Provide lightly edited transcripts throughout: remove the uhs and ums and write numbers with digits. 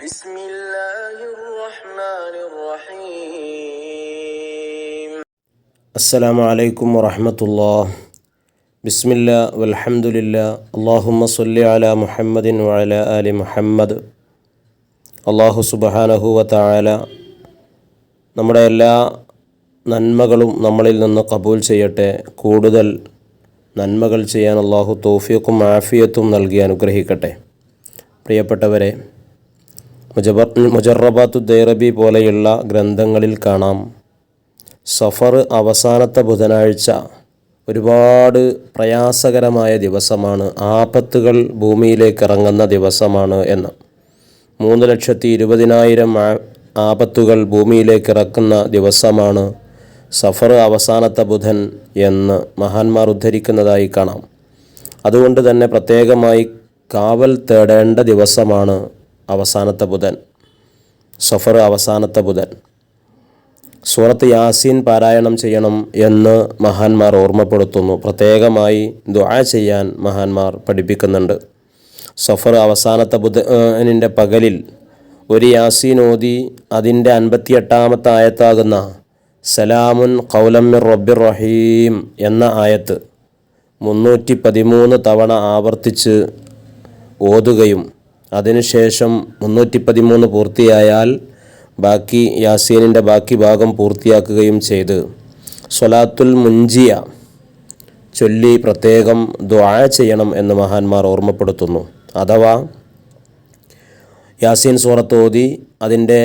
بسم الله الرحمن الرحيم السلام عليكم ورحمة الله بسم الله والحمد لله اللهم صل على محمد وعلى آل محمد അല്ലാഹു സുബ്ഹാനഹു വ തആല നമ്മുടെ എല്ലാ നന്മകളും നമ്മളിൽ നിന്ന് ഖബൂൽ ചെയ്യട്ടെ. കൂടുതൽ നന്മകൾ ചെയ്യാൻ അല്ലാഹു തൗഫീഖും ആഫിയത്തും നൽകി അനുഗ്രഹിക്കട്ടെ. പ്രിയപ്പെട്ടവരെ, മുജറബാത്തു ദൈറബി പോലെയുള്ള ഗ്രന്ഥങ്ങളിൽ കാണാം, സഫർ അവസാനത്തെ ബുധനാഴ്ച ഒരുപാട് പ്രയാസകരമായ ദിവസമാണ്, ആപത്തുകൾ ഭൂമിയിലേക്ക് ഇറങ്ങുന്ന ദിവസമാണ് എന്ന്. 3,20,000 ആപത്തുകൾ ഭൂമിയിലേക്ക് ഇറക്കുന്ന ദിവസമാണ് സഫർ അവസാനത്തെ ബുധൻ എന്ന് മഹാന്മാർ ഉദ്ധരിക്കുന്നതായി കാണാം. അതുകൊണ്ട് തന്നെ പ്രത്യേകമായി കാവൽ തേടേണ്ട ദിവസമാണ് അവസാനത്തെ ബുധൻ, സഫർ അവസാനത്തെ ബുധൻ. സൂറത്ത് യാസീൻ പാരായണം ചെയ്യണം എന്ന് മഹാന്മാർ ഓർമ്മപ്പെടുത്തുന്നു. പ്രത്യേകമായി ദുആ ചെയ്യാൻ മഹാന്മാർ പഠിപ്പിക്കുന്നുണ്ട്. സഫർ അവസാനത്തെ ബുധനിൻ്റെ പകലിൽ ഒരു യാസീൻ ഓതി അതിൻ്റെ 58-ാമത്തെ ആയത്താകുന്ന സലാമുൻ ഖൗലം മിർ റബ്ബിർ റഹീം എന്ന ആയത്ത് 313 തവണ ആവർത്തിച്ച് ഓതുകയും അതിനുശേഷം 313 പൂർത്തിയായാൽ ബാക്കി യാസീനിൻ്റെ ബാക്കി ഭാഗം പൂർത്തിയാക്കുകയും ചെയ്ത് സ്വലാത്തുൽ മുൻജിയ ചൊല്ലി പ്രത്യേകം ദുആ ചെയ്യണം എന്ന് മഹാന്മാർ ഓർമ്മപ്പെടുത്തുന്നു. അഥവാ യാസീൻ സൂറത്ത് ഓതി അതിൻ്റെ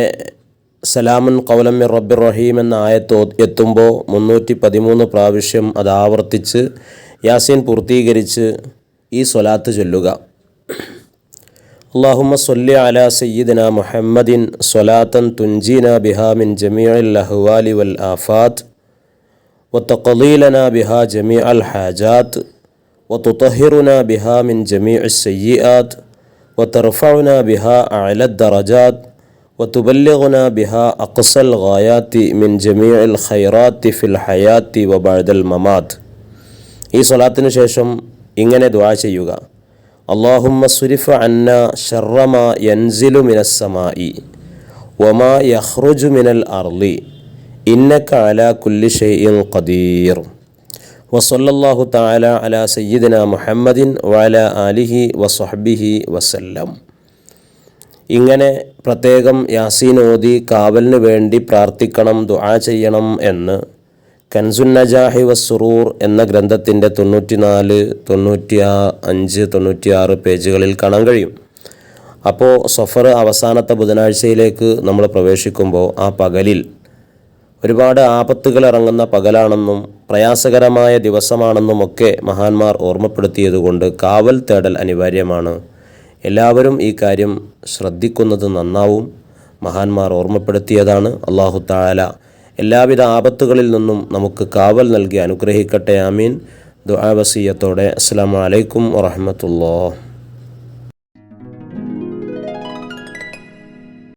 സലാമുൻ ഖൗലം മിർ റബ്ബിർ റഹീം എന്ന ആയത്ത് എത്തുമ്പോൾ 313 പ്രാവശ്യം അത് ആവർത്തിച്ച് യാസീൻ പൂർത്തീകരിച്ച് ഈ സ്വലാത്ത് ചൊല്ലുക. അല്ലാഹുമ്മ സ്വല്ലി അലാ സയ്യിദിന മുഹമ്മദിൻ സ്വലാത്തൻ തുൻജീന ബിഹാ മിൻ ജമീഇൽ അഹ്വാലി വൽ ആഫാത്ത് വതഖളീ ലനാ ബിഹാ ജമീഅൽ ഹാജാത്ത് വതുതഹിറുനാ ബിഹാ മിൻ ജമീഇസ് സയ്യിആത്ത് വതർഫഉനാ ബിഹാ അഅലദ് ദറജാത്ത് വതുബല്ലിഗുനാ ബിഹാ അഖ്സൽ ഗായാത്തി മിൻ ജമീഇൽ ഖൈറാത്തി ഫിൽ ഹയാത്തി വബഅദൽ മമാത്ത്. ഈ സ്വലാത്തിന് ശേഷം ഇങ്ങനെ ദുആ ചെയ്യുക: അല്ലാഹുമ്മ സ്രിഫ് അന്ന ശർറ മാ യൻസിലു മിനസ് സമാഇ വമാ യഖ്റുജു മിനൽ അർളി ഇന്നക അലാ കുല്ലി ഷൈഇൻ ഖദീർ വസല്ലല്ലാഹു തആല അലാ സയ്യിദിന മുഹമ്മദിൻ വഅലാ ആലിഹി വസഹ്ബിഹി വസല്ലം. ഇങ്ങനെ പ്രത്യേകം യാസീൻ ഓതി കാവലിന് വേണ്ടി പ്രാർത്ഥിക്കണം, ദുആ ചെയ്യണം എന്ന് കൻസുൻ നജാഹി വസ്സുറൂർ എന്ന ഗ്രന്ഥത്തിൻ്റെ 94, 95, 96 പേജുകളിൽ കാണാൻ കഴിയും. അപ്പോൾ സഫർ അവസാനത്തെ ബുധനാഴ്ചയിലേക്ക് നമ്മൾ പ്രവേശിക്കുമ്പോൾ ആ പകലിൽ ഒരുപാട് ആപത്തുകൾ ഇറങ്ങുന്ന പകലാണെന്നും പ്രയാസകരമായ ദിവസമാണെന്നും ഒക്കെ മഹാന്മാർ ഓർമ്മപ്പെടുത്തിയതുകൊണ്ട് കാവൽ തേടൽ അനിവാര്യമാണ്. എല്ലാവരും ഈ കാര്യം ശ്രദ്ധിക്കുന്നത് നന്നാവും. മഹാന്മാർ ഓർമ്മപ്പെടുത്തിയതാണ്. അല്ലാഹു തആല എല്ലാവിധ ആപത്തുകളിൽ നിന്നും നമുക്ക് കാവൽ നൽകി അനുഗ്രഹിക്കട്ടെ. ആമീൻ. ദുആ വസിയ്യത്തോടെ അസ്സലാമു അലൈക്കും വറഹ്മത്തുള്ളാഹി.